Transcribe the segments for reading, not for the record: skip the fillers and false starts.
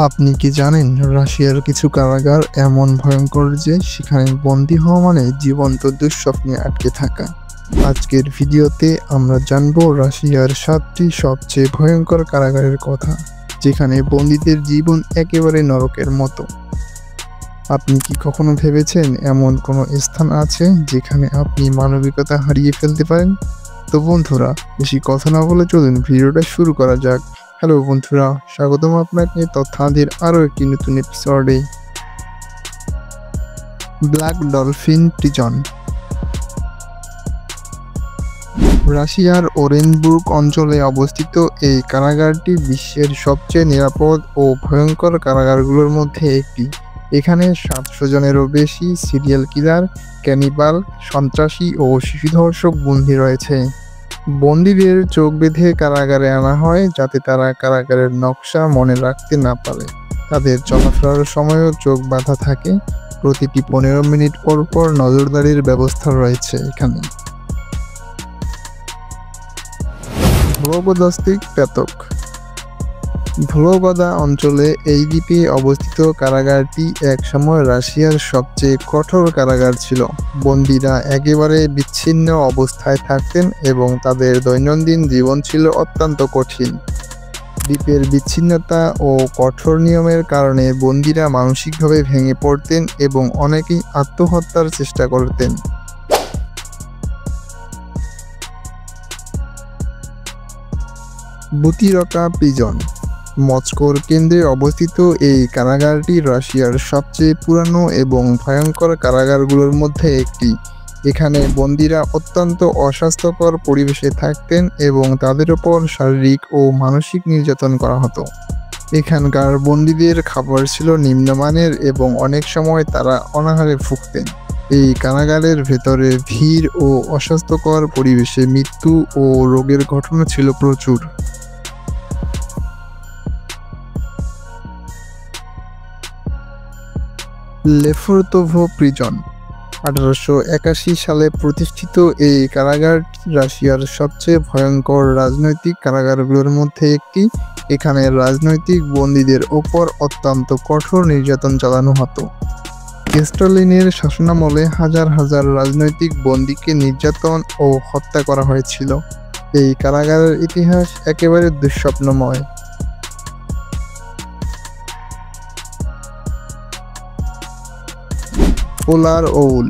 আপনি কি জানেন রাশিয়ার কিছু কারাগার এমন ভয়ঙ্কর যে সেখানে বন্দী হওয়া মানে জীবন্ত দুঃস্বপ্নে আটকে থাকা। আজকের ভিডিওতে আমরা জানব রাশিয়ার 7টি সবচেয়ে ভয়ঙ্কর কারাগারের কথা, যেখানে বন্দীদের জীবন একেবারে নরকের মতো। আপনি কি কখনো ভেবেছেন এমন কোনো স্থান আছে যেখানে আপনি মানবিকতা হারিয়ে ফেলতে পারেন? তো বন্ধুরা, বেশি কথা না বলে চলুন ভিডিওটা শুরু করা যাক। হ্যালো বন্ধুরা, স্বাগতম আপনাকে তথ্যাদির আরও একটি নতুন এপিসোডে। Black dolphin prison. রাশিয়ার ওরেনবুর্গ অঞ্চলে অবস্থিত এই কারাগারটি বিশ্বের সবচেয়ে নিরাপদ ও ভয়ঙ্কর কারাগারগুলোর মধ্যে একটি। এখানে 700 জনেরও বেশি সিরিয়াল কিলার, ক্যানিবাল, সন্ত্রাসী ও শিশু ধর্ষক বন্দী রয়েছে। বন্দীদের চোখ বেঁধে কারাগারে আনা হয় যাতে তারা কারাগারের নকশা মনে রাখতে না পারে। তাদের চলাফেরার সময়ও চোখ বাঁধা থাকে। প্রতিটি 15 মিনিট পর পর নজরদারির ব্যবস্থা রয়েছে এখানে। ভ্লোগোদস্তিক পেতক। ভ্লোগোদা অঞ্চলে এই দ্বীপে অবস্থিত কারাগারটি একসময় রাশিয়ার সবচেয়ে কঠোর কারাগার ছিল। বন্দীরা একেবারে বিচ্ছিন্ন অবস্থায় থাকতেন এবং তাদের দৈনন্দিন জীবন ছিল অত্যন্ত কঠিন। দ্বীপের বিচ্ছিন্নতা ও কঠোর নিয়মের কারণে বন্দীরা মানসিকভাবে ভেঙে পড়তেন এবং অনেকেই আত্মহত্যার চেষ্টা করতেন। বুতিরকা প্রিজন। মস্কোর কেন্দ্রে অবস্থিত এই কারাগারটি রাশিয়ার সবচেয়ে পুরানো এবং ভয়ঙ্কর কারাগারগুলোর মধ্যে একটি। এখানে বন্দীরা অত্যন্ত অস্বাস্থ্যকর পরিবেশে থাকতেন এবং তাদের ওপর শারীরিক ও মানসিক নির্যাতন করা হতো। এখানকার বন্দীদের খাবার ছিল নিম্নমানের এবং অনেক সময় তারা অনাহারে ভুগতেন। এই কারাগারের ভেতরে ভিড় ও অস্বাস্থ্যকর পরিবেশে মৃত্যু ও রোগের ঘটনা ছিল প্রচুর। লেফোর্তোভো প্রিজন। 1881 সালে প্রতিষ্ঠিত এই কারাগারটি রাশিয়ার সবচেয়ে ভয়ঙ্কর রাজনৈতিক কারাগারগুলোর মধ্যে একটি। এখানে রাজনৈতিক বন্দীদের ওপর অত্যন্ত কঠোর নির্যাতন চালানো হতো। স্টালিনের শাসনামলে হাজার হাজার রাজনৈতিক বন্দীকে নির্যাতন ও হত্যা করা হয়েছিল। এই কারাগারের ইতিহাস একেবারে দুঃস্বপ্নময়। পোলার ওউল।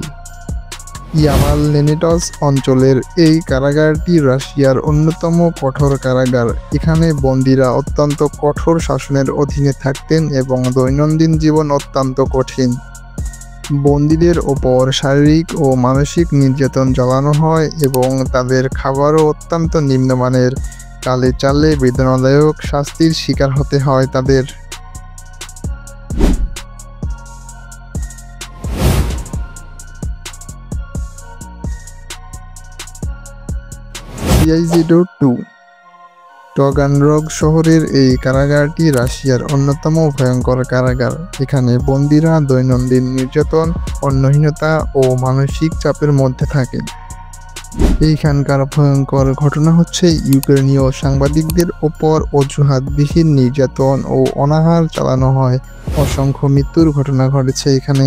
ইয়ামাল নেনেটস অঞ্চলের এই কারাগারটি রাশিয়ার অন্যতম কঠোর কারাগার। এখানে বন্দীরা অত্যন্ত কঠোর শাসনের অধীনে থাকতেন এবং দৈনন্দিন জীবন অত্যন্ত কঠিন। বন্দীদের ওপর শারীরিক ও মানসিক নির্যাতন চালানো হয় এবং তাদের খাবারও অত্যন্ত নিম্নমানের। কালে চালে বেদনাদায়ক শাস্তির শিকার হতে হয় তাদের। CIZ-2। টগানরগ শহরের এই কারাগারটি রাশিয়ার অন্যতম ভয়ঙ্কর কারাগার। এখানে বন্দীরা দৈনন্দিন নির্যাতন, অন্নহীনতা ও মানসিক চাপের মধ্যে থাকেন। এইখানকার ভয়ঙ্কর ঘটনা হচ্ছে ইউক্রেনীয় সাংবাদিকদের ওপর অজুহাতবিহীন নির্যাতন ও অনাহার চালানো হয়। অসংখ্য মৃত্যুর ঘটনা ঘটেছে এখানে।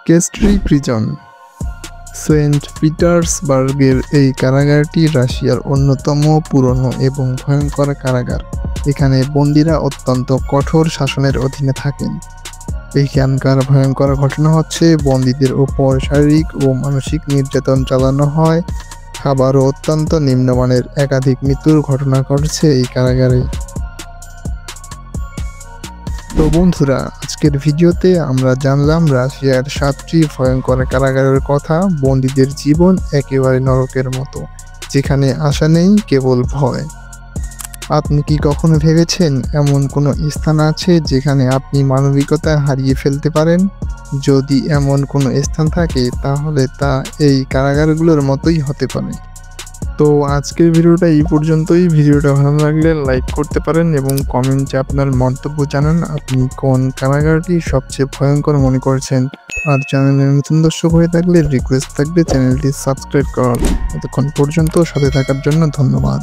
কেস্ট্রি প্রিজন। সেন্ট পিটার্সবার্গের এই কারাগারটি রাশিয়ার অন্যতম পুরনো এবং ভয়ঙ্কর কারাগার। এখানে বন্দীরা অত্যন্ত কঠোর শাসনের অধীনে থাকেন। এইখানকার ভয়ঙ্কর ঘটনা হচ্ছে বন্দীদের ওপর শারীরিক ও মানসিক নির্যাতন চালানো হয়। খাবারও অত্যন্ত নিম্নমানের। একাধিক মৃত্যুর ঘটনা ঘটছে এই কারাগারে। তো বন্ধুরা, আজকের ভিডিওতে আমরা জানলাম রাশিয়ার 7টি ভয়ঙ্কর কারাগারের কথা। বন্দীদের জীবন একেবারে নরকের মতো, যেখানে আশা নেই, কেবল ভয়। আপনি কি কখনো ভেবেছেন এমন কোনো স্থান আছে যেখানে আপনি মানবিকতা হারিয়ে ফেলতে পারেন? যদি এমন কোনো স্থান থাকে তাহলে তা এই কারাগারগুলোর মতোই হতে পারে। তো আজকের ভিডিওটা এই পর্যন্তই। ভিডিওটা ভালো লাগলে লাইক করতে পারেন এবং কমেন্টে আপনার মন্তব্য জানান। আপনি কোন কারাগারটি সবচেয়ে ভয়ঙ্কর মনে করছেন। আর চ্যানেলে নতুন দর্শক হয়ে থাকলে রিকোয়েস্ট থাকবে চ্যানেলটি সাবস্ক্রাইব করার। এতক্ষণ পর্যন্ত সাথে থাকার জন্য ধন্যবাদ।